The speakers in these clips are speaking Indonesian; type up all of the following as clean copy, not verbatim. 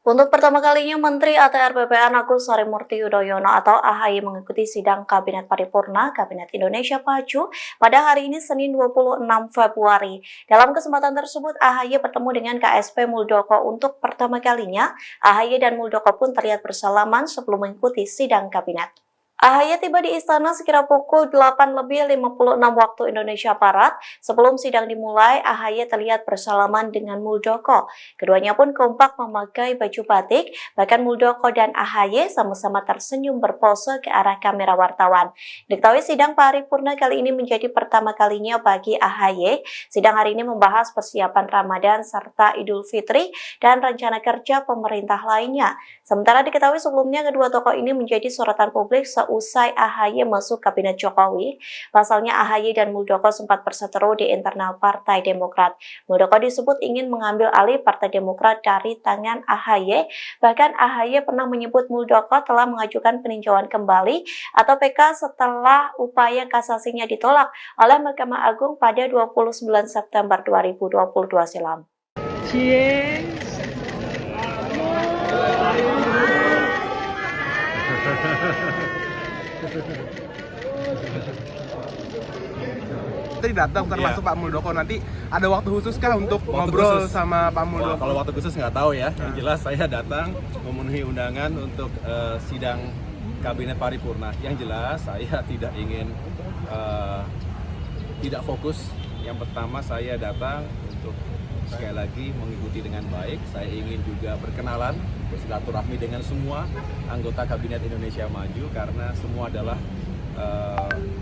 Untuk pertama kalinya, Menteri ATR BPN Agus Harimurti Yudhoyono atau AHY mengikuti sidang Kabinet Paripurna Kabinet Indonesia Maju pada hari ini Senin 26 Februari. Dalam kesempatan tersebut, AHY bertemu dengan KSP Muldoko untuk pertama kalinya. AHY dan Muldoko pun terlihat bersalaman sebelum mengikuti sidang Kabinet. AHY tiba di istana sekira pukul 8:56 waktu Indonesia Barat. Sebelum sidang dimulai, AHY terlihat bersalaman dengan Muldoko. Keduanya pun kompak memakai baju batik, bahkan Muldoko dan AHY sama-sama tersenyum berpose ke arah kamera wartawan. Diketahui sidang paripurna kali ini menjadi pertama kalinya bagi AHY. Sidang hari ini membahas persiapan Ramadan serta Idul Fitri dan rencana kerja pemerintah lainnya. Sementara diketahui sebelumnya kedua tokoh ini menjadi sorotan publik usai AHY masuk Kabinet Jokowi. Pasalnya AHY dan Muldoko sempat berseteru di internal Partai Demokrat. Muldoko disebut ingin mengambil alih Partai Demokrat dari tangan AHY. Bahkan AHY pernah menyebut Muldoko telah mengajukan peninjauan kembali atau PK setelah upaya kasasinya ditolak oleh Mahkamah Agung pada 29 September 2022 silam. Tadi datang termasuk Pak Muldoko, nanti ada waktu khusus kah untuk ngobrol sama Pak Muldoko? Kalau waktu khusus nggak tahu ya, yang jelas saya datang memenuhi undangan untuk sidang Kabinet Paripurna. Yang jelas saya tidak ingin tidak fokus. Yang pertama saya datang untuk sekali lagi mengikuti dengan baik. Saya ingin juga berkenalan, bersilaturahmi dengan semua anggota Kabinet Indonesia Maju karena semua adalah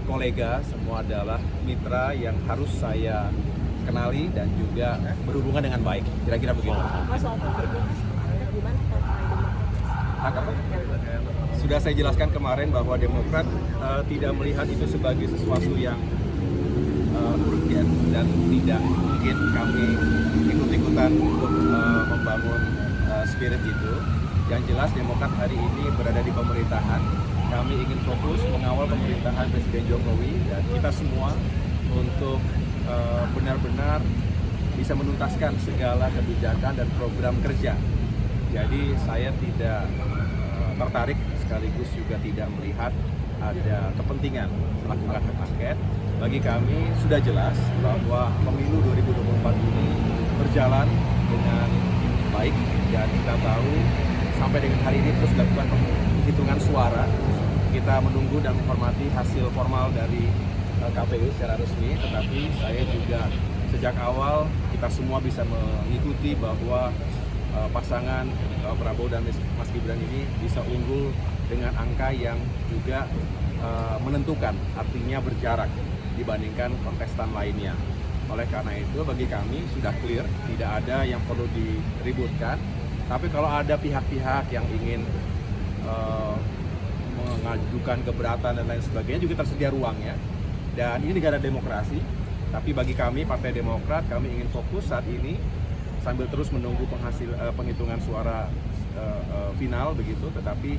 kolega, semua adalah mitra yang harus saya kenali dan juga berhubungan dengan baik. Kira-kira begitu. Sudah saya jelaskan kemarin bahwa Demokrat tidak melihat itu sebagai sesuatu yang urgen dan tidak mungkin kami ikut-ikutan untuk membangun spirit itu. Yang jelas Demokrat hari ini berada di pemerintahan. Kami ingin fokus mengawal pemerintahan Presiden Jokowi dan kita semua untuk benar-benar bisa menuntaskan segala kebijakan dan program kerja. Jadi saya tidak tertarik sekaligus juga tidak melihat ada kepentingan melakukan hak angket. Bagi kami sudah jelas bahwa pemilu 2024 ini berjalan dengan baik dan kita tahu sampai dengan hari ini terus dilakukan penghitungan suara. Kita menunggu dan menghormati hasil formal dari KPU secara resmi, tetapi saya juga sejak awal kita semua bisa mengikuti bahwa pasangan Prabowo dan Mas Gibran ini bisa unggul dengan angka yang juga menentukan, artinya berjarak dibandingkan kontestan lainnya. Oleh karena itu bagi kami sudah clear, tidak ada yang perlu diributkan. Tapi kalau ada pihak-pihak yang ingin mengajukan keberatan dan lain sebagainya juga tersedia ruangnya. Dan ini negara demokrasi. Tapi bagi kami Partai Demokrat, kami ingin fokus saat ini sambil terus menunggu penghitungan suara final begitu. Tetapi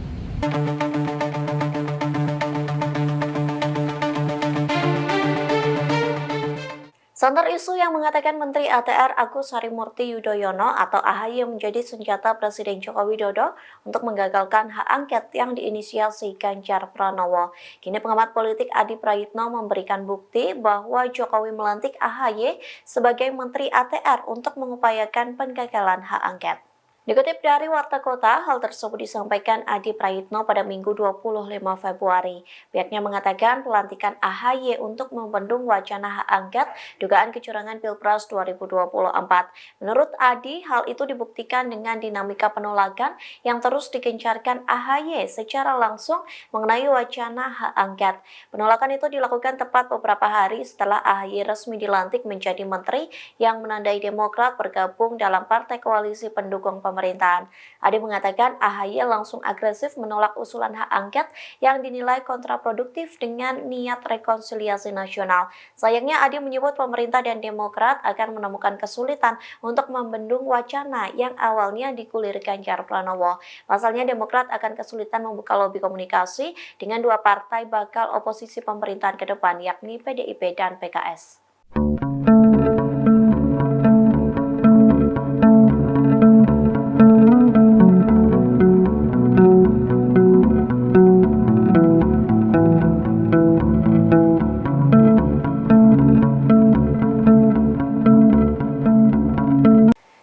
Santer isu yang mengatakan Menteri ATR Agus Harimurti Yudhoyono atau AHY menjadi senjata Presiden Joko Widodo untuk menggagalkan hak angket yang diinisiasi Ganjar Pranowo. Kini pengamat politik Adi Prayitno memberikan bukti bahwa Jokowi melantik AHY sebagai Menteri ATR untuk mengupayakan penggagalan hak angket. Dikutip dari Warta Kota, hal tersebut disampaikan Adi Prayitno pada Minggu 25 Februari. Pihaknya mengatakan pelantikan AHY untuk membendung wacana hak angket dugaan kecurangan Pilpres 2024. Menurut Adi, hal itu dibuktikan dengan dinamika penolakan yang terus digencarkan AHY secara langsung mengenai wacana hak angket. Penolakan itu dilakukan tepat beberapa hari setelah AHY resmi dilantik menjadi menteri yang menandai Demokrat bergabung dalam partai koalisi pendukung pemerintahan. Adi mengatakan AHY langsung agresif menolak usulan hak angket yang dinilai kontraproduktif dengan niat rekonsiliasi nasional. Sayangnya Adi menyebut pemerintah dan Demokrat akan menemukan kesulitan untuk membendung wacana yang awalnya digulirkan Ganjar Pranowo. Pasalnya Demokrat akan kesulitan membuka lobi komunikasi dengan dua partai bakal oposisi pemerintahan ke depan, yakni PDIP dan PKS.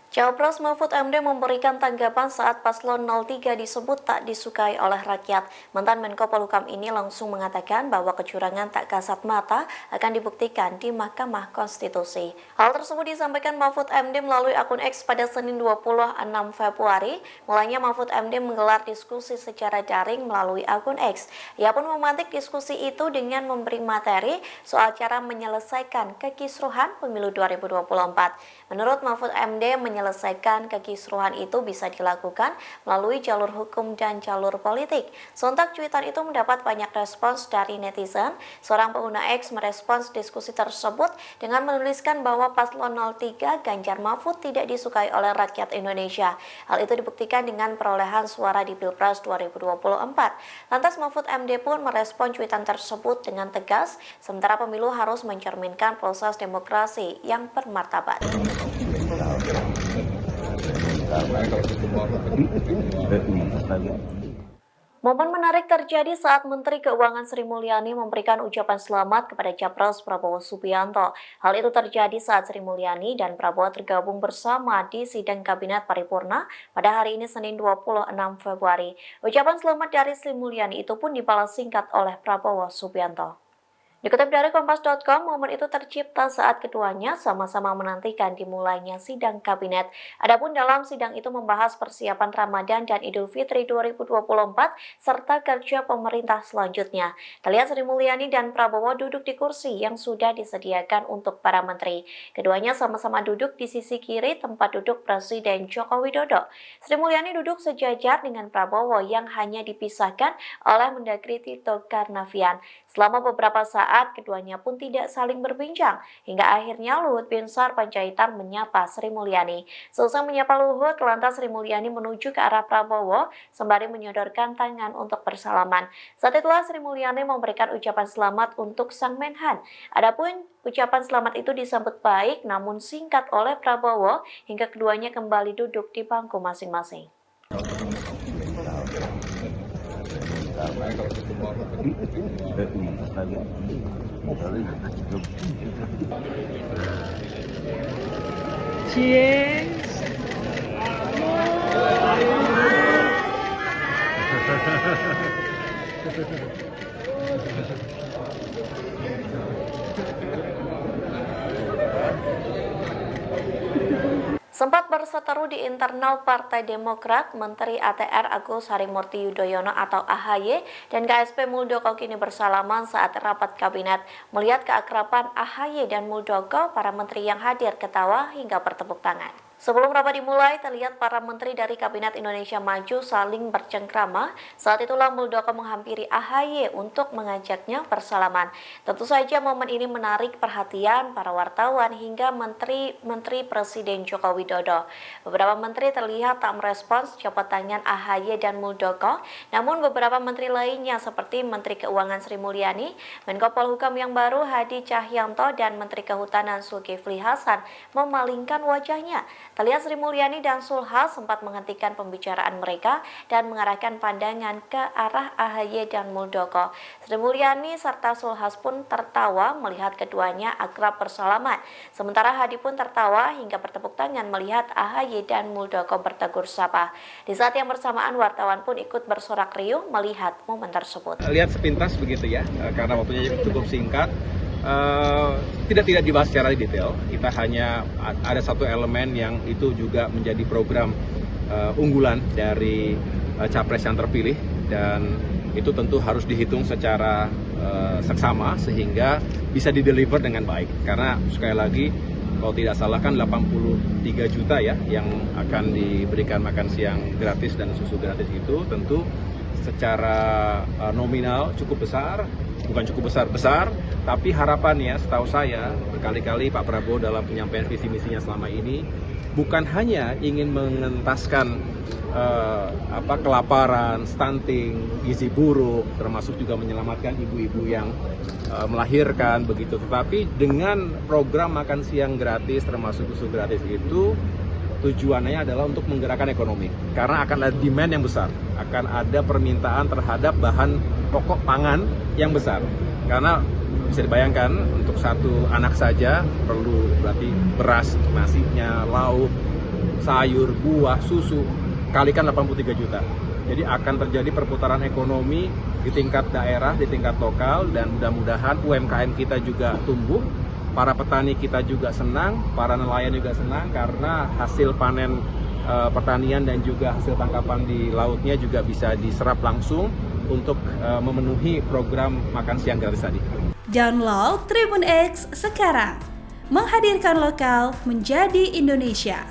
Cawapres Mahfud MD memberikan tanggapan saat paslon 03 disebut tak disukai oleh rakyat. Mantan Menko Polhukam ini langsung mengatakan bahwa kecurangan tak kasat mata akan dibuktikan di Mahkamah Konstitusi. Hal tersebut disampaikan Mahfud MD melalui akun X pada Senin 26 Februari. Mulanya Mahfud MD menggelar diskusi secara daring melalui akun X. Ia pun memantik diskusi itu dengan memberi materi soal cara menyelesaikan kekisruhan pemilu 2024. Menurut Mahfud MD, menyelesaikan kekisruhan itu bisa dilakukan melalui jalur hukum dan jalur politik. Sontak cuitan itu mendapat banyak respons dari netizen. Seorang pengguna X merespons diskusi tersebut dengan menuliskan bahwa paslon 03 Ganjar Mahfud tidak disukai oleh rakyat Indonesia. Hal itu dibuktikan dengan perolehan suara di Pilpres 2024. Lantas Mahfud MD pun merespon cuitan tersebut dengan tegas, sementara pemilu harus mencerminkan proses demokrasi yang bermartabat. Momen menarik terjadi saat Menteri Keuangan Sri Mulyani memberikan ucapan selamat kepada Capres Prabowo Subianto. Hal itu terjadi saat Sri Mulyani dan Prabowo tergabung bersama di sidang Kabinet Paripurna pada hari ini Senin 26 Februari. Ucapan selamat dari Sri Mulyani itu pun dibalas singkat oleh Prabowo Subianto. Dikutip dari Kompas.com, momen itu tercipta saat keduanya sama-sama menantikan dimulainya sidang kabinet. Adapun dalam sidang itu membahas persiapan Ramadan dan Idul Fitri 2024 serta kerja pemerintah selanjutnya. Terlihat Sri Mulyani dan Prabowo duduk di kursi yang sudah disediakan untuk para menteri. Keduanya sama-sama duduk di sisi kiri tempat duduk Presiden Joko Widodo. Sri Mulyani duduk sejajar dengan Prabowo yang hanya dipisahkan oleh Mendagri Tito Karnavian. Selama beberapa saat, keduanya pun tidak saling berbincang, hingga akhirnya Luhut Binsar Panjaitan menyapa Sri Mulyani. Selesai menyapa Luhut, lantas Sri Mulyani menuju ke arah Prabowo, sembari menyodorkan tangan untuk bersalaman. Saat itulah Sri Mulyani memberikan ucapan selamat untuk Sang Menhan. Adapun ucapan selamat itu disambut baik, namun singkat oleh Prabowo, hingga keduanya kembali duduk di bangku masing-masing. Sempat berseteru di internal Partai Demokrat, Menteri ATR Agus Harimurti Yudhoyono atau AHY dan KSP Muldoko kini bersalaman saat rapat kabinet. Melihat keakraban AHY dan Muldoko, para menteri yang hadir ketawa hingga bertepuk tangan. Sebelum rapat dimulai, terlihat para menteri dari Kabinet Indonesia Maju saling bercengkrama. Saat itulah Muldoko menghampiri AHY untuk mengajaknya bersalaman. Tentu saja momen ini menarik perhatian para wartawan hingga menteri Presiden Joko Widodo. Beberapa menteri terlihat tak merespons jabat tangan AHY dan Muldoko, namun beberapa menteri lainnya seperti Menteri Keuangan Sri Mulyani, Menko Polhukam yang baru Hadi Cahyanto, dan Menteri Kehutanan Zulkifli Hasan memalingkan wajahnya. Terlihat Sri Mulyani dan Zulhas sempat menghentikan pembicaraan mereka dan mengarahkan pandangan ke arah AHY dan Muldoko. Sri Mulyani serta Zulhas pun tertawa melihat keduanya akrab bersalaman. Sementara Hadi pun tertawa hingga bertepuk tangan melihat AHY dan Muldoko bertegur sapa. Di saat yang bersamaan, wartawan pun ikut bersorak riuh melihat momen tersebut. Lihat sepintas begitu ya, karena waktunya cukup singkat. Tidak dibahas secara detail. Kita hanya ada satu elemen yang itu juga menjadi program unggulan dari capres yang terpilih, dan itu tentu harus dihitung secara seksama sehingga bisa dideliver dengan baik. Karena sekali lagi, kalau tidak salah kan 83 juta ya yang akan diberikan makan siang gratis dan susu gratis, itu tentu secara nominal cukup besar, bukan cukup besar, tapi harapannya setahu saya berkali-kali Pak Prabowo dalam penyampaian visi misinya selama ini bukan hanya ingin mengentaskan kelaparan, stunting, gizi buruk, termasuk juga menyelamatkan ibu-ibu yang melahirkan begitu, tetapi dengan program makan siang gratis termasuk susu gratis itu tujuannya adalah untuk menggerakkan ekonomi, karena akan ada demand yang besar, akan ada permintaan terhadap bahan pokok pangan yang besar. Karena bisa dibayangkan untuk satu anak saja perlu berarti beras, nasinya, lauk, sayur, buah, susu, kalikan 83 juta. Jadi akan terjadi perputaran ekonomi di tingkat daerah, di tingkat lokal, dan mudah-mudahan UMKM kita juga tumbuh, para petani kita juga senang, para nelayan juga senang karena hasil panen pertanian dan juga hasil tangkapan di lautnya juga bisa diserap langsung untuk memenuhi program makan siang gratis tadi. Download Tribun X sekarang, menghadirkan lokal menjadi Indonesia.